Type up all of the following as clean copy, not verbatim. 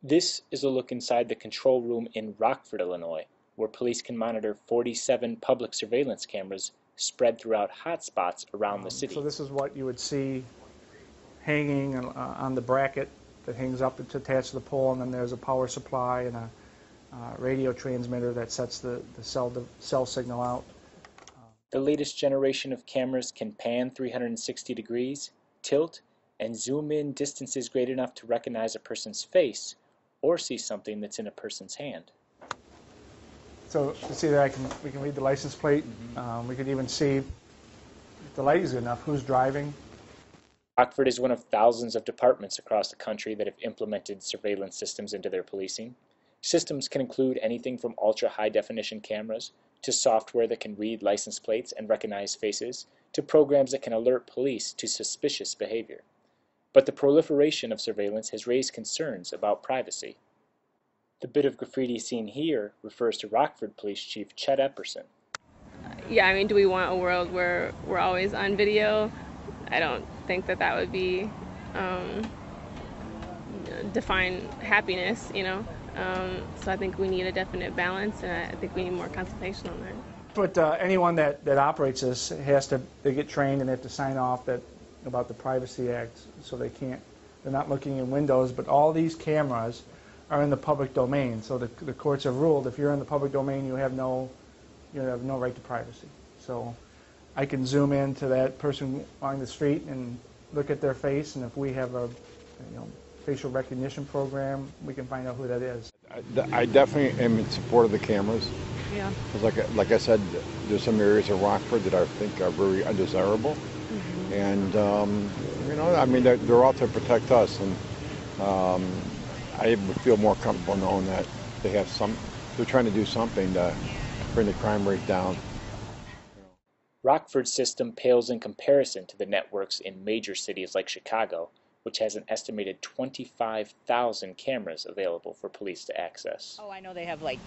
This is a look inside the control room in Rockford, Illinois, where police can monitor 47 public surveillance cameras spread throughout hotspots around the city. So this is what you would see hanging on the bracket that hangs up to attach to the pole, and then there's a power supply and a radio transmitter that sets the cell signal out. The latest generation of cameras can pan 360 degrees, tilt, and zoom in distances great enough to recognize a person's face or see something that's in a person's hand. So you see there, we can read the license plate. We could even see, if the light is good enough, who's driving. Rockford is one of thousands of departments across the country that have implemented surveillance systems into their policing. Systems can include anything from ultra-high-definition cameras to software that can read license plates and recognize faces to programs that can alert police to suspicious behavior. But the proliferation of surveillance has raised concerns about privacy. The bit of graffiti seen here refers to Rockford Police Chief Chet Epperson. Yeah, I mean, do we want a world where we're always on video? I don't think that would be define happiness, you know. So I think we need a definite balance, and I think we need more consultation on that. But anyone that operates this they get trained and they have to sign off about the Privacy Act, so they're not looking in windows, but all these cameras are in the public domain. So the courts have ruled if you're in the public domain, you have no right to privacy. So I can zoom in to that person on the street and look at their face, and if we have a facial recognition program, we can find out who that is. I definitely am in support of the cameras. Yeah. Because like I said, there's some areas of Rockford that I think are very undesirable. And, I mean, they're out to protect us. And I would feel more comfortable knowing that they're trying to do something to bring the crime rate down. Rockford's system pales in comparison to the networks in major cities like Chicago, which has an estimated 25,000 cameras available for police to access. Oh, I know they have like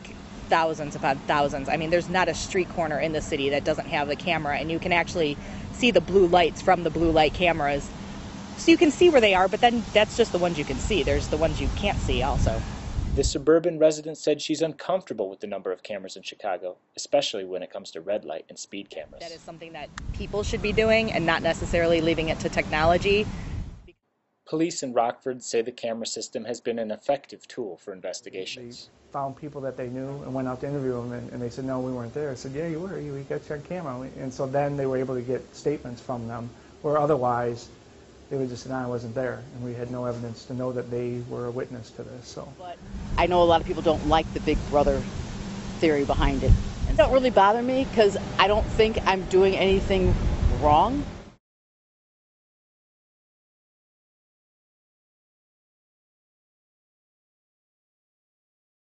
thousands upon thousands. I mean, there's not a street corner in the city that doesn't have a camera, and you can actually see the blue lights from the blue light cameras. So you can see where they are, but then that's just the ones you can see. There's the ones you can't see also. The suburban resident said she's uncomfortable with the number of cameras in Chicago, especially when it comes to red light and speed cameras. That is something that people should be doing and not necessarily leaving it to technology. Police in Rockford say the camera system has been an effective tool for investigations. They found people that they knew and went out to interview them, and they said, no, we weren't there. I said, yeah, you were. We got you on camera. And so then they were able to get statements from them, where otherwise they would just say, no, I wasn't there. And we had no evidence to know that they were a witness to this. So. But I know a lot of people don't like the Big Brother theory behind it. It don't really bother me because I don't think I'm doing anything wrong.